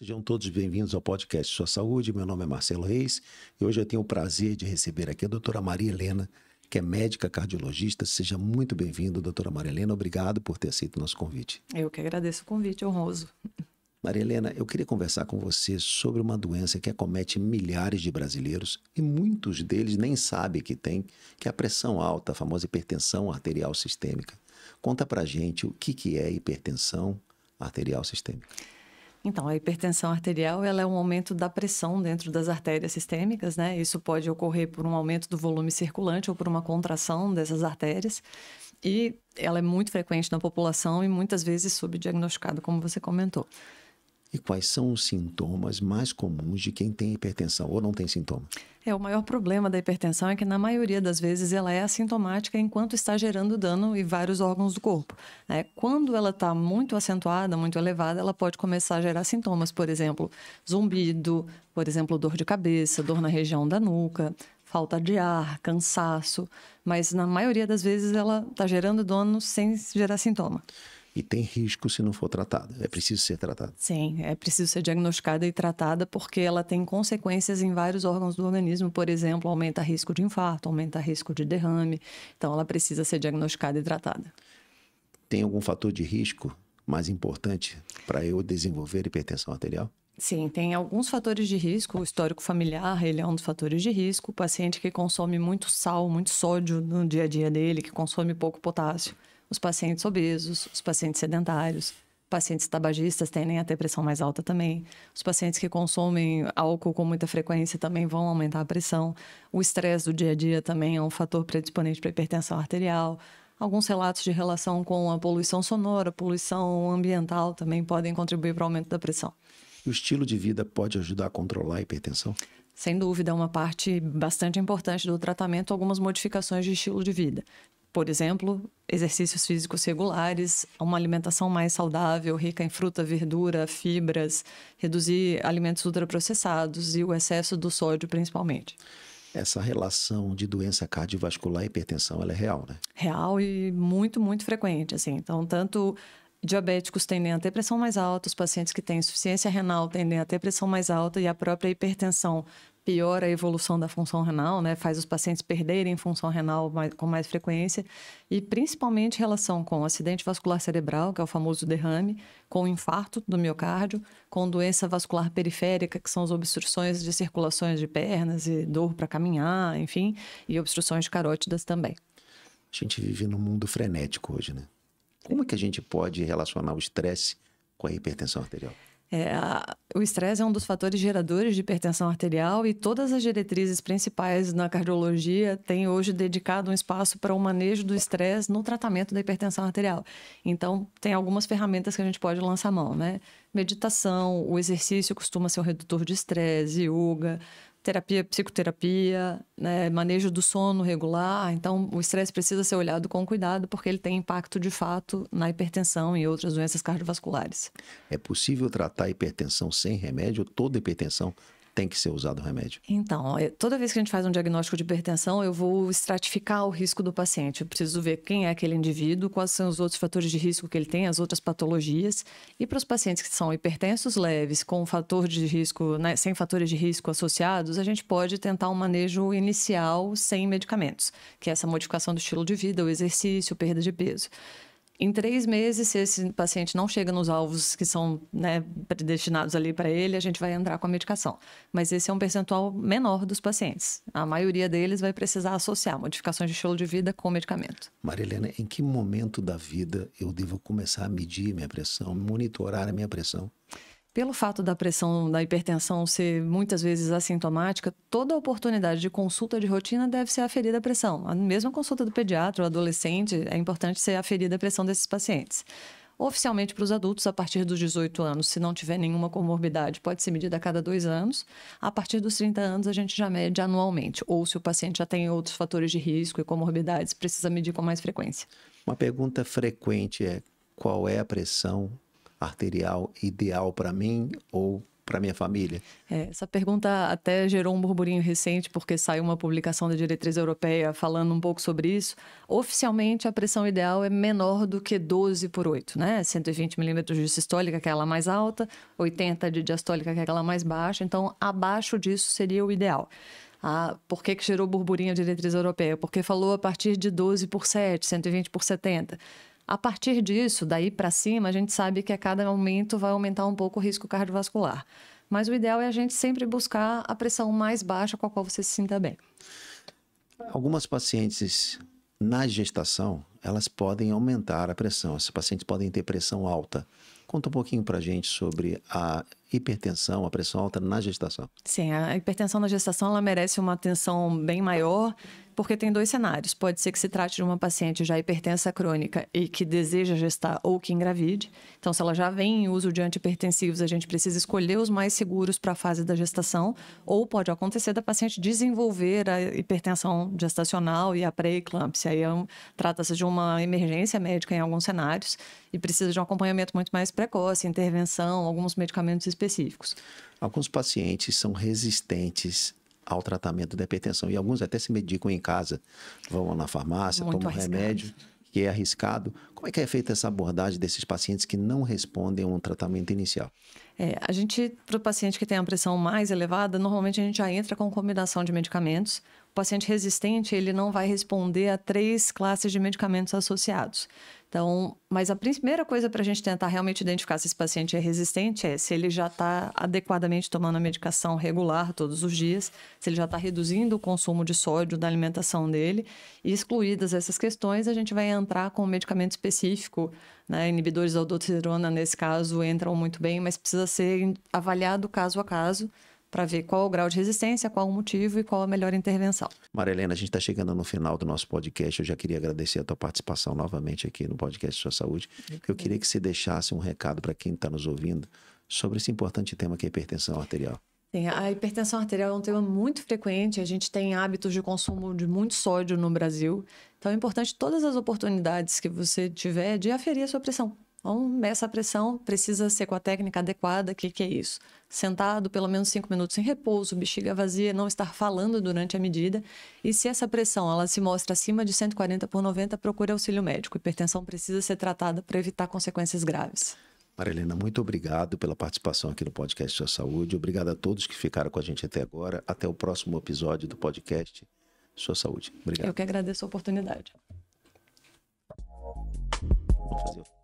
Sejam todos bem-vindos ao podcast Sua Saúde. Meu nome é Marcelo Reis e hoje eu tenho o prazer de receber aqui a doutora Maria Helena, que é médica cardiologista. Seja muito bem-vinda, doutora Maria Helena. Obrigado por ter aceito o nosso convite. Eu que agradeço o convite honroso. Maria Helena, eu queria conversar com você sobre uma doença que acomete milhares de brasileiros e muitos deles nem sabem que tem, que é a pressão alta, a famosa hipertensão arterial sistêmica. Conta pra gente o que é hipertensão arterial sistêmica. Então, a hipertensão arterial ela é um aumento da pressão dentro das artérias sistêmicas, né? Isso pode ocorrer por um aumento do volume circulante ou por uma contração dessas artérias. E ela é muito frequente na população e muitas vezes subdiagnosticada, como você comentou. E quais são os sintomas mais comuns de quem tem hipertensão ou não tem sintoma? O maior problema da hipertensão é que, na maioria das vezes, ela é assintomática enquanto está gerando dano em vários órgãos do corpo. Quando ela está muito acentuada, muito elevada, ela pode começar a gerar sintomas, por exemplo, zumbido, por exemplo, dor de cabeça, dor na região da nuca, falta de ar, cansaço. Mas, na maioria das vezes, ela está gerando dano sem gerar sintoma. E tem risco se não for tratada. É preciso ser tratada. Sim, é preciso ser diagnosticada e tratada porque ela tem consequências em vários órgãos do organismo. Por exemplo, aumenta risco de infarto, aumenta risco de derrame. Então, ela precisa ser diagnosticada e tratada. Tem algum fator de risco mais importante para eu desenvolver hipertensão arterial? Sim, tem alguns fatores de risco. O histórico familiar, ele é um dos fatores de risco. O paciente que consome muito sal, muito sódio no dia a dia dele, que consome pouco potássio. Os pacientes obesos, os pacientes sedentários, pacientes tabagistas tendem a ter pressão mais alta também. Os pacientes que consomem álcool com muita frequência também vão aumentar a pressão. O estresse do dia a dia também é um fator predisponente para hipertensão arterial. Alguns relatos de relação com a poluição sonora, poluição ambiental também podem contribuir para o aumento da pressão. O estilo de vida pode ajudar a controlar a hipertensão? Sem dúvida, é uma parte bastante importante do tratamento, algumas modificações de estilo de vida. Por exemplo, exercícios físicos regulares, uma alimentação mais saudável, rica em fruta, verdura, fibras, reduzir alimentos ultraprocessados e o excesso do sódio, principalmente. Essa relação de doença cardiovascular e hipertensão, ela é real, né? Real e muito, muito frequente, assim. Então, tanto diabéticos tendem a ter pressão mais alta, os pacientes que têm insuficiência renal tendem a ter pressão mais alta e a própria hipertensão piora a evolução da função renal, né? Faz os pacientes perderem função renal com mais frequência e principalmente em relação com acidente vascular cerebral, que é o famoso derrame, com infarto do miocárdio, com doença vascular periférica, que são as obstruções de circulações de pernas e dor para caminhar, enfim, e obstruções carótidas também. A gente vive num mundo frenético hoje, né? Como é que a gente pode relacionar o estresse com a hipertensão arterial? O estresse é um dos fatores geradores de hipertensão arterial e todas as diretrizes principais na cardiologia têm hoje dedicado um espaço para o manejo do estresse no tratamento da hipertensão arterial. Então, tem algumas ferramentas que a gente pode lançar mão, né? Meditação, o exercício costuma ser um redutor de estresse, yoga, terapia, psicoterapia, né? Manejo do sono regular. Então, o estresse precisa ser olhado com cuidado porque ele tem impacto de fato na hipertensão e outras doenças cardiovasculares. É possível tratar a hipertensão sem remédio? Toda hipertensão tem que ser usado remédio? Então, toda vez que a gente faz um diagnóstico de hipertensão, eu vou estratificar o risco do paciente. Eu preciso ver quem é aquele indivíduo, quais são os outros fatores de risco que ele tem, as outras patologias. E para os pacientes que são hipertensos leves, com fator de risco, né, sem fatores de risco associados, a gente pode tentar um manejo inicial sem medicamentos, que é essa modificação do estilo de vida, o exercício, perda de peso. Em 3 meses, se esse paciente não chega nos alvos que são, né, predestinados ali para ele, a gente vai entrar com a medicação. Mas esse é um percentual menor dos pacientes. A maioria deles vai precisar associar modificações de estilo de vida com medicamento. Maria Helena, em que momento da vida eu devo começar a medir minha pressão, monitorar a minha pressão? Pelo fato da pressão da hipertensão ser muitas vezes assintomática, toda oportunidade de consulta de rotina deve ser aferida a pressão. A mesma consulta do pediatra ou adolescente, é importante ser aferida a pressão desses pacientes. Oficialmente para os adultos, a partir dos 18 anos, se não tiver nenhuma comorbidade, pode ser medida a cada 2 anos. A partir dos 30 anos, a gente já mede anualmente. Ou se o paciente já tem outros fatores de risco e comorbidades, precisa medir com mais frequência. Uma pergunta frequente é: qual é a pressão arterial ideal para mim ou para minha família? Essa pergunta até gerou um burburinho recente, porque saiu uma publicação da diretriz europeia falando um pouco sobre isso. Oficialmente, a pressão ideal é menor do que 12/8, né? 120 milímetros de sistólica, que é aquela mais alta, 80 de diastólica, que é aquela mais baixa. Então, abaixo disso seria o ideal. Por que gerou burburinho a diretriz europeia? Porque falou a partir de 12/7, 120/70. A partir disso, daí para cima, a gente sabe que a cada aumento vai aumentar um pouco o risco cardiovascular. Mas o ideal é a gente sempre buscar a pressão mais baixa com a qual você se sinta bem. Algumas pacientes na gestação, elas podem aumentar a pressão. Essas pacientes podem ter pressão alta. Conta um pouquinho para a gente sobre a hipertensão, a pressão alta na gestação. Sim, a hipertensão na gestação ela merece uma atenção bem maior, porque tem 2 cenários. Pode ser que se trate de uma paciente já hipertensa crônica e que deseja gestar ou que engravide. Então, se ela já vem em uso de antihipertensivos, a gente precisa escolher os mais seguros para a fase da gestação. Ou pode acontecer da paciente desenvolver a hipertensão gestacional e a pré-eclâmpsia. Aí trata-se de uma emergência médica em alguns cenários e precisa de um acompanhamento muito mais precoce, intervenção, alguns medicamentos específicos. Alguns pacientes são resistentes ao tratamento da hipertensão e alguns até se medicam em casa, vão na farmácia, tomam um remédio que é arriscado. Como é que é feita essa abordagem desses pacientes que não respondem a um tratamento inicial? A gente, para o paciente que tem a pressão mais elevada, normalmente a gente já entra com combinação de medicamentos. O paciente resistente, ele não vai responder a 3 classes de medicamentos associados. Então, mas a primeira coisa para a gente tentar realmente identificar se esse paciente é resistente é se ele já está adequadamente tomando a medicação regular todos os dias, se ele já está reduzindo o consumo de sódio da alimentação dele. E excluídas essas questões, a gente vai entrar com um medicamento específico, né? Inibidores da aldosterona, nesse caso, entram muito bem, mas precisa ser avaliado caso a caso, para ver qual o grau de resistência, qual o motivo e qual a melhor intervenção. Maria Helena, a gente está chegando no final do nosso podcast. Eu já queria agradecer a tua participação novamente aqui no podcast Sua Saúde. Eu queria que você deixasse um recado para quem está nos ouvindo sobre esse importante tema que é a hipertensão arterial. A hipertensão arterial é um tema muito frequente. A gente tem hábitos de consumo de muito sódio no Brasil. Então é importante todas as oportunidades que você tiver de aferir a sua pressão. Então, essa pressão precisa ser com a técnica adequada. O que é isso? Sentado pelo menos 5 minutos em repouso, bexiga vazia, não estar falando durante a medida. E se essa pressão ela se mostra acima de 140/90, procure auxílio médico. Hipertensão precisa ser tratada para evitar consequências graves. Maria Helena, muito obrigado pela participação aqui no podcast Sua Saúde. Obrigado a todos que ficaram com a gente até agora. Até o próximo episódio do podcast Sua Saúde. Obrigado. Eu que agradeço a oportunidade. Vamos fazer.